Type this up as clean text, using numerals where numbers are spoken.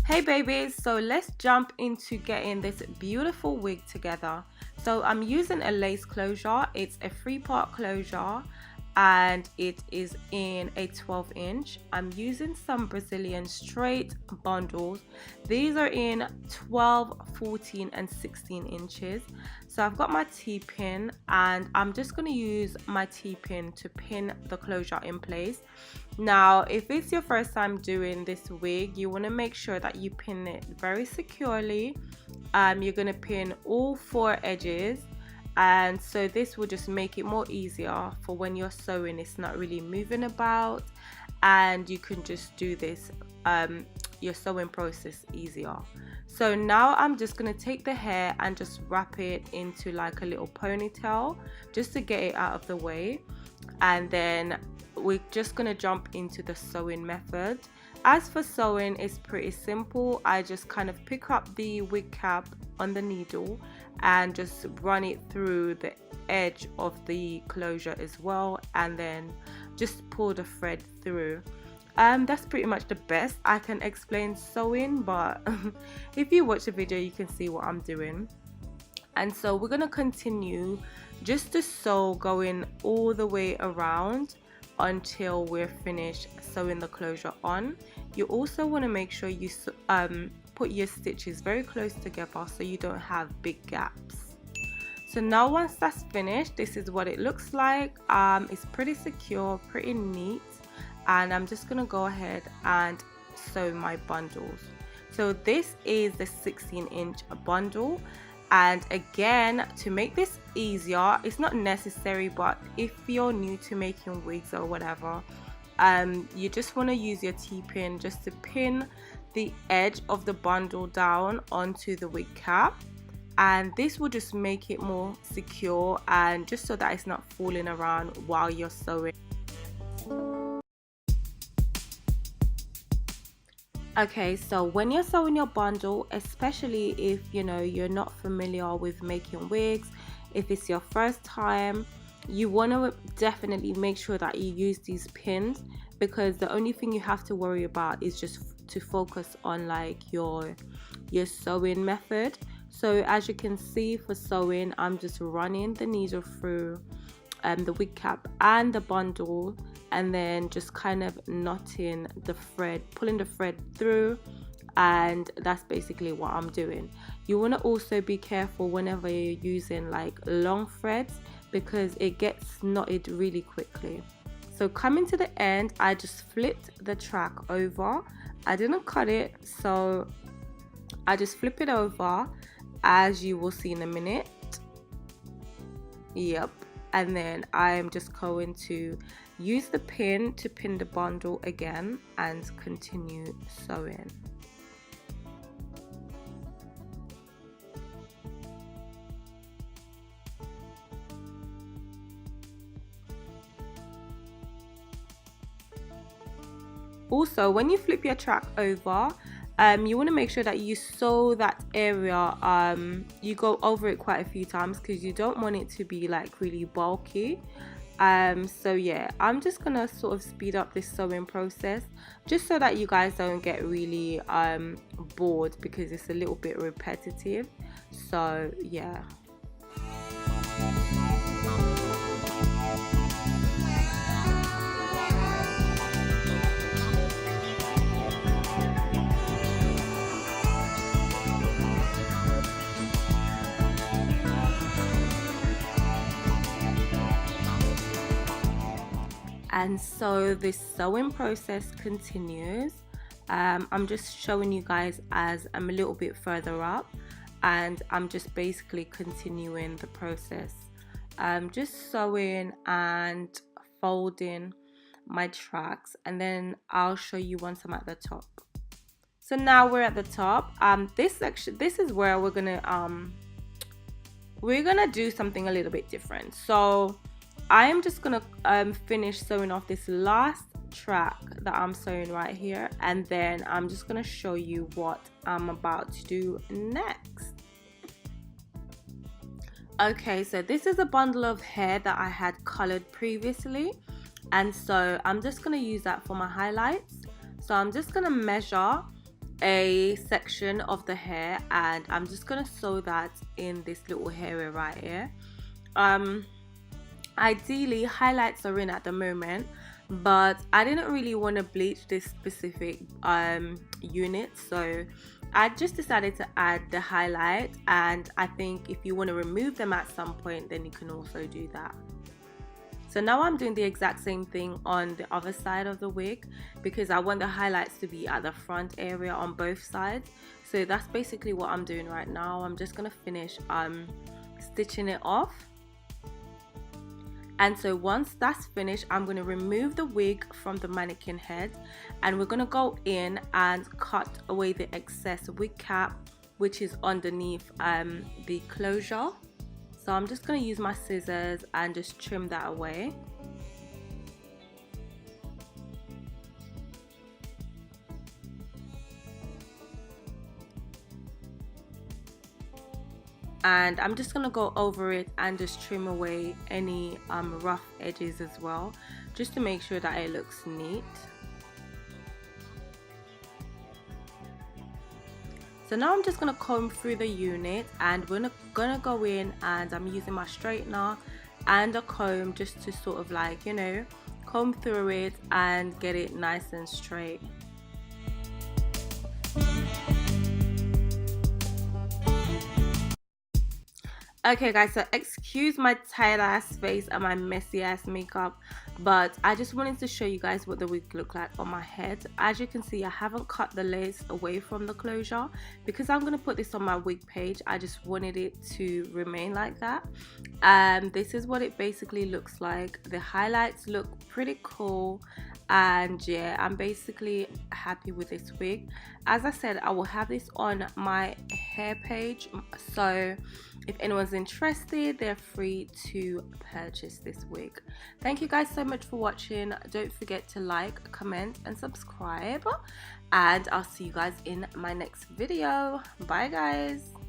Hey babies, so let's jump into getting this beautiful wig together. So I'm using a lace closure. It's a 3-part closure and it is in a 12-inch. I'm using some Brazilian straight bundles. These are in 12, 14 and 16 inches. So I've got my T-pin and I'm just going to use my T-pin to pin the closure in place. Now, if it's your first time doing this wig, you want to make sure that you pin it very securely. You're going to pin all 4 edges, and so this will just make it more easier for when you're sewing. It's not really moving about, and you can just do this your sewing process easier. So now I'm just going to take the hair and just wrap it into like a little ponytail just to get it out of the way, and then we're just going to jump into the sewing method. As for sewing, it's pretty simple. I just kind of pick up the wig cap on the needle and just run it through the edge of the closure as well, and then just pull the thread through. That's pretty much the best I can explain sewing, but if you watch the video you can see what I'm doing. And so we're going to continue just to sew, going all the way around until we're finished sewing the closure on. You also want to make sure you put your stitches very close together so you don't have big gaps. So now once that's finished, this is what it looks like. It's pretty secure, pretty neat, and I'm just gonna go ahead and sew my bundles. So this is the 16-inch bundle. And again, to make this easier, it's not necessary, but if you're new to making wigs or whatever, you just want to use your T-pin just to pin the edge of the bundle down onto the wig cap, and this will just make it more secure and just so that it's not falling around while you're sewing. Okay, so when you're sewing your bundle, especially if you're not familiar with making wigs, if it's your first time, you want to definitely make sure that you use these pins, because the only thing you have to worry about is just to focus on like your sewing method. So as you can see, for sewing, I'm just running the needle through the wig cap and the bundle, and then just kind of knotting the thread, pulling the thread through, and that's basically what I'm doing. You want to also be careful whenever you're using like long threads, because it gets knotted really quickly. So coming to the end, I just flipped the track over. I didn't cut it, so I just flip it over, as you will see in a minute. Yep. And then I'm just going to use the pin to pin the bundle again and continue sewing. Also, when you flip your track over, you want to make sure that you sew that area, you go over it quite a few times because you don't want it to be like really bulky. So yeah, I'm just gonna sort of speed up this sewing process just so that you guys don't get really bored, because it's a little bit repetitive. So yeah. And so this sewing process continues. I'm just showing you guys as I'm a little bit further up, and I'm just basically continuing the process. Just sewing and folding my tracks, and then I'll show you once I'm at the top. So now we're at the top. This section, this is where we're gonna do something a little bit different. So I am just gonna finish sewing off this last track that I'm sewing right here, and then I'm just gonna show you what I'm about to do next. Okay, so this is a bundle of hair that I had colored previously, and so I'm just gonna use that for my highlights. So I'm just gonna measure a section of the hair, and I'm just gonna sew that in this little area right here. Ideally highlights are in at the moment, but I didn't really want to bleach this specific unit, so I just decided to add the highlight, and I think if you want to remove them at some point, then you can also do that. So now I'm doing the exact same thing on the other side of the wig, because I want the highlights to be at the front area on both sides. So that's basically what I'm doing right now. I'm just gonna finish stitching it off. And so once that's finished, I'm going to remove the wig from the mannequin head, and we're going to go in and cut away the excess wig cap, which is underneath the closure. So I'm just going to use my scissors and just trim that away. And I'm just gonna go over it and just trim away any rough edges as well, just to make sure that it looks neat. So now I'm just gonna comb through the unit, and we're gonna go in, and I'm using my straightener and a comb just to sort of like, you know, comb through it and get it nice and straight. Okay guys, so excuse my tight ass face and my messy ass makeup, but I just wanted to show you guys what the wig looked like on my head. As you can see, I haven't cut the lace away from the closure because I'm going to put this on my wig page. I just wanted it to remain like that. This is what it basically looks like. The highlights look pretty cool, and yeah, I'm basically happy with this wig. As I said, I will have this on my hair page, so if anyone's interested, they're free to purchase this wig. Thank you guys so much for watching. Don't forget to like, comment and subscribe, and I'll see you guys in my next video. Bye guys.